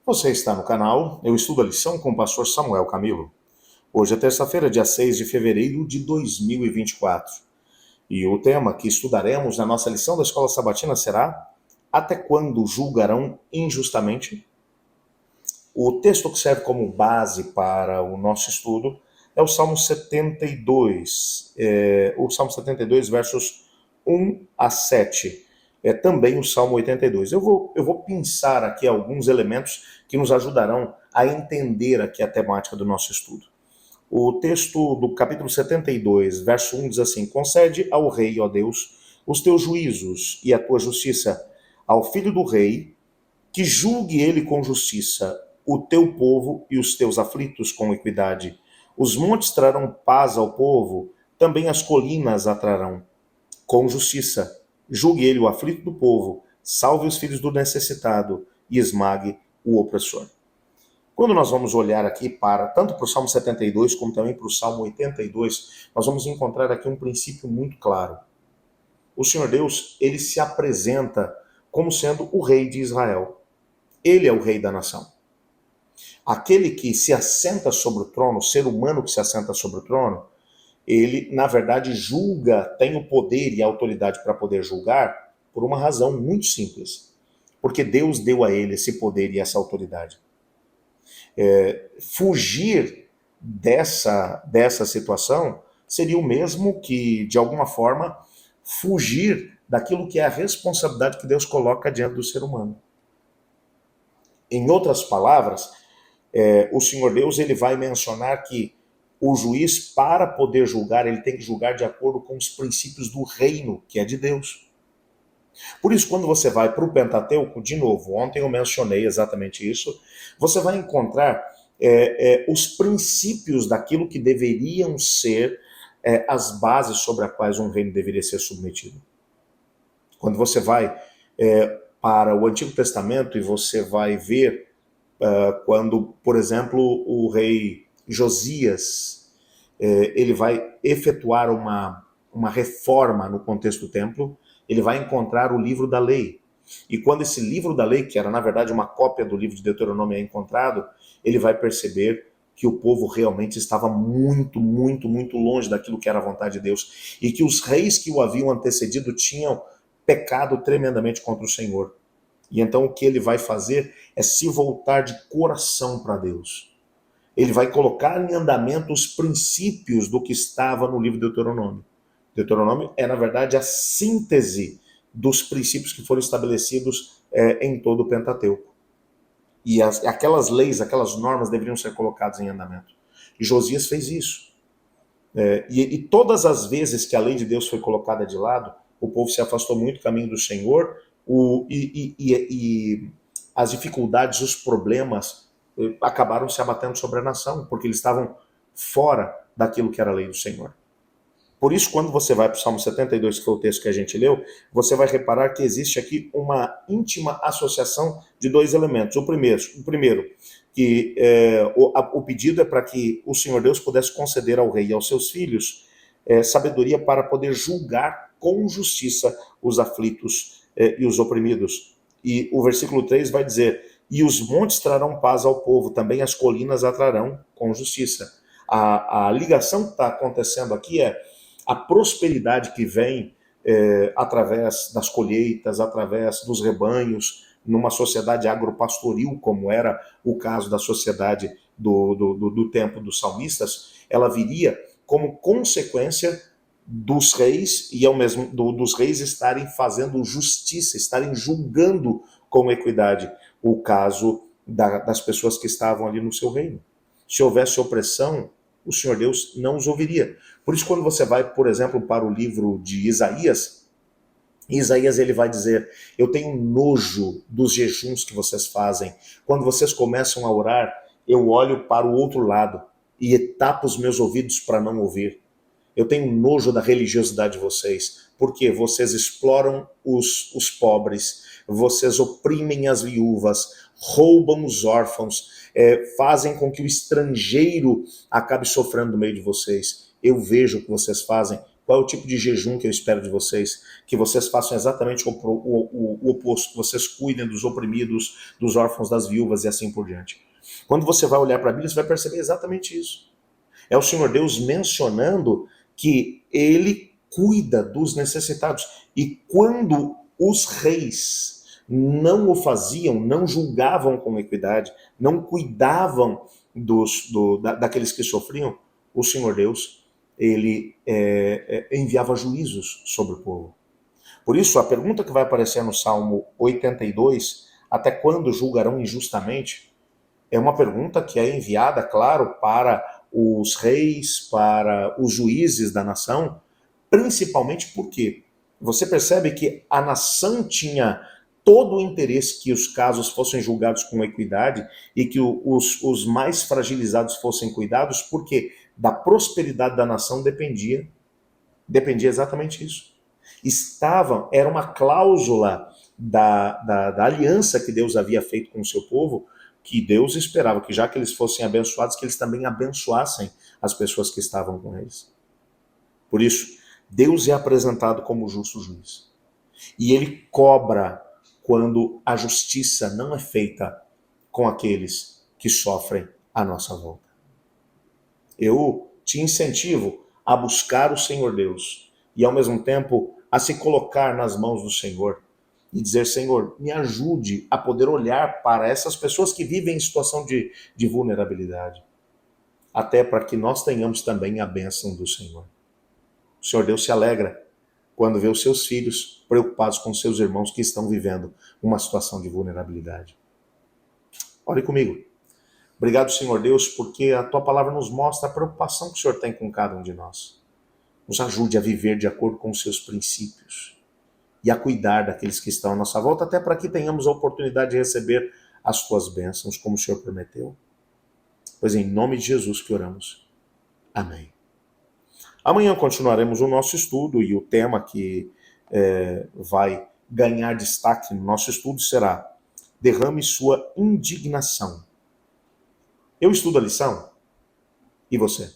Você está no canal Eu Estudo a Lição com o pastor Samuel Camilo. Hoje é terça-feira, dia 6 de fevereiro de 2024. E o tema que estudaremos na nossa lição da Escola Sabatina será: Até quando julgarão injustamente? O texto que serve como base para o nosso estudo é o Salmo 72, o Salmo 72, versos 1 a 7. É também o Salmo 82. Eu vou pensar aqui alguns elementos que nos ajudarão a entender aqui a temática do nosso estudo. O texto do capítulo 72, verso 1 diz assim: Concede ao rei, ó Deus, os teus juízos e a tua justiça, ao filho do rei, que julgue ele com justiça, o teu povo e os teus aflitos com equidade. Os montes trarão paz ao povo, também as colinas a trarão. Com justiça, julgue ele o aflito do povo, salve os filhos do necessitado e esmague o opressor. Quando nós vamos olhar aqui tanto para o Salmo 72 como também para o Salmo 82, nós vamos encontrar aqui um princípio muito claro. O Senhor Deus, ele se apresenta como sendo o rei de Israel. Ele é o rei da nação. Aquele que se assenta sobre o trono, o ser humano que se assenta sobre o trono, ele, na verdade, julga, tem o poder e a autoridade para poder julgar por uma razão muito simples. Porque Deus deu a ele esse poder e essa autoridade. Fugir dessa situação seria o mesmo que, de alguma forma, fugir daquilo que é a responsabilidade que Deus coloca diante do ser humano. Em outras palavras, o Senhor Deus ele vai mencionar que o juiz, para poder julgar, ele tem que julgar de acordo com os princípios do reino, que é de Deus. Por isso, quando você vai para o Pentateuco, de novo, ontem eu mencionei exatamente isso, você vai encontrar os princípios daquilo que deveriam ser as bases sobre as quais um reino deveria ser submetido. Quando você vai para o Antigo Testamento e você vai ver quando, por exemplo, o rei Josias ele vai efetuar uma reforma no contexto do templo, ele vai encontrar o livro da lei. E quando esse livro da lei, que era na verdade uma cópia do livro de Deuteronômio, é encontrado, ele vai perceber que o povo realmente estava muito, muito, muito longe daquilo que era a vontade de Deus. E que os reis que o haviam antecedido tinham pecado tremendamente contra o Senhor. E então o que ele vai fazer é se voltar de coração para Deus. Ele vai colocar em andamento os princípios do que estava no livro de Deuteronômio. Deuteronômio é, na verdade, a síntese dos princípios que foram estabelecidos em todo o Pentateuco. E aquelas leis, aquelas normas deveriam ser colocadas em andamento. E Josias fez isso. E todas as vezes que a lei de Deus foi colocada de lado, o povo se afastou muito do caminho do Senhor, e as dificuldades, os problemas acabaram se abatendo sobre a nação, porque eles estavam fora daquilo que era a lei do Senhor. Por isso, quando você vai para o Salmo 72, que foi o texto que a gente leu, você vai reparar que existe aqui uma íntima associação de dois elementos. O primeiro que o pedido é para que o Senhor Deus pudesse conceder ao rei e aos seus filhos sabedoria para poder julgar com justiça os aflitos e os oprimidos. E o versículo 3 vai dizer: e os montes trarão paz ao povo, também as colinas a trarão com justiça. A ligação que está acontecendo aqui é a prosperidade que vem através das colheitas, através dos rebanhos, numa sociedade agropastoril, como era o caso da sociedade do tempo dos salmistas, ela viria como consequência dos reis e ao mesmo dos reis estarem fazendo justiça, estarem julgando com equidade o caso das pessoas que estavam ali no seu reino. Se houvesse opressão, o Senhor Deus não os ouviria. Por isso, quando você vai, por exemplo, para o livro de Isaías, ele vai dizer: eu tenho nojo dos jejuns que vocês fazem. Quando vocês começam a orar, eu olho para o outro lado e tapo os meus ouvidos para não ouvir. Eu tenho nojo da religiosidade de vocês, porque vocês exploram os pobres, vocês oprimem as viúvas, roubam os órfãos, fazem com que o estrangeiro acabe sofrendo no meio de vocês. Eu vejo o que vocês fazem Qual é o tipo de jejum que eu espero de vocês? Que vocês façam exatamente o oposto, que vocês cuidem dos oprimidos, dos órfãos, das viúvas e assim por diante. Quando você vai olhar para a Bíblia, você vai perceber exatamente isso. É o Senhor Deus mencionando que ele cuida dos necessitados. E quando os reis não o faziam, não julgavam com equidade, não cuidavam daqueles que sofriam, o Senhor Deus, ele enviava juízos sobre o povo. Por isso, a pergunta que vai aparecer no Salmo 82, até quando julgarão injustamente? É uma pergunta que é enviada, claro, para os reis, para os juízes da nação, principalmente porque você percebe que a nação tinha todo o interesse que os casos fossem julgados com equidade e que os mais fragilizados fossem cuidados, porque da prosperidade da nação dependia exatamente isso. Era uma cláusula da aliança que Deus havia feito com o seu povo, que Deus esperava que, já que eles fossem abençoados, que eles também abençoassem as pessoas que estavam com eles. Por isso, Deus é apresentado como justo juiz. E ele cobra quando a justiça não é feita com aqueles que sofrem à nossa volta. Eu te incentivo a buscar o Senhor Deus e, ao mesmo tempo, a se colocar nas mãos do Senhor e dizer: Senhor, me ajude a poder olhar para essas pessoas que vivem em situação de vulnerabilidade, até para que nós tenhamos também a bênção do Senhor. O Senhor Deus se alegra quando vê os seus filhos preocupados com seus irmãos que estão vivendo uma situação de vulnerabilidade. Ore comigo. Obrigado, Senhor Deus, porque a Tua palavra nos mostra a preocupação que o Senhor tem com cada um de nós. Nos ajude a viver de acordo com os seus princípios e a cuidar daqueles que estão à nossa volta, até para que tenhamos a oportunidade de receber as Tuas bênçãos, como o Senhor prometeu. Pois em nome de Jesus que oramos. Amém. Amanhã continuaremos o nosso estudo e o tema que vai ganhar destaque no nosso estudo será: derrame sua indignação. Eu estudo a lição? E você?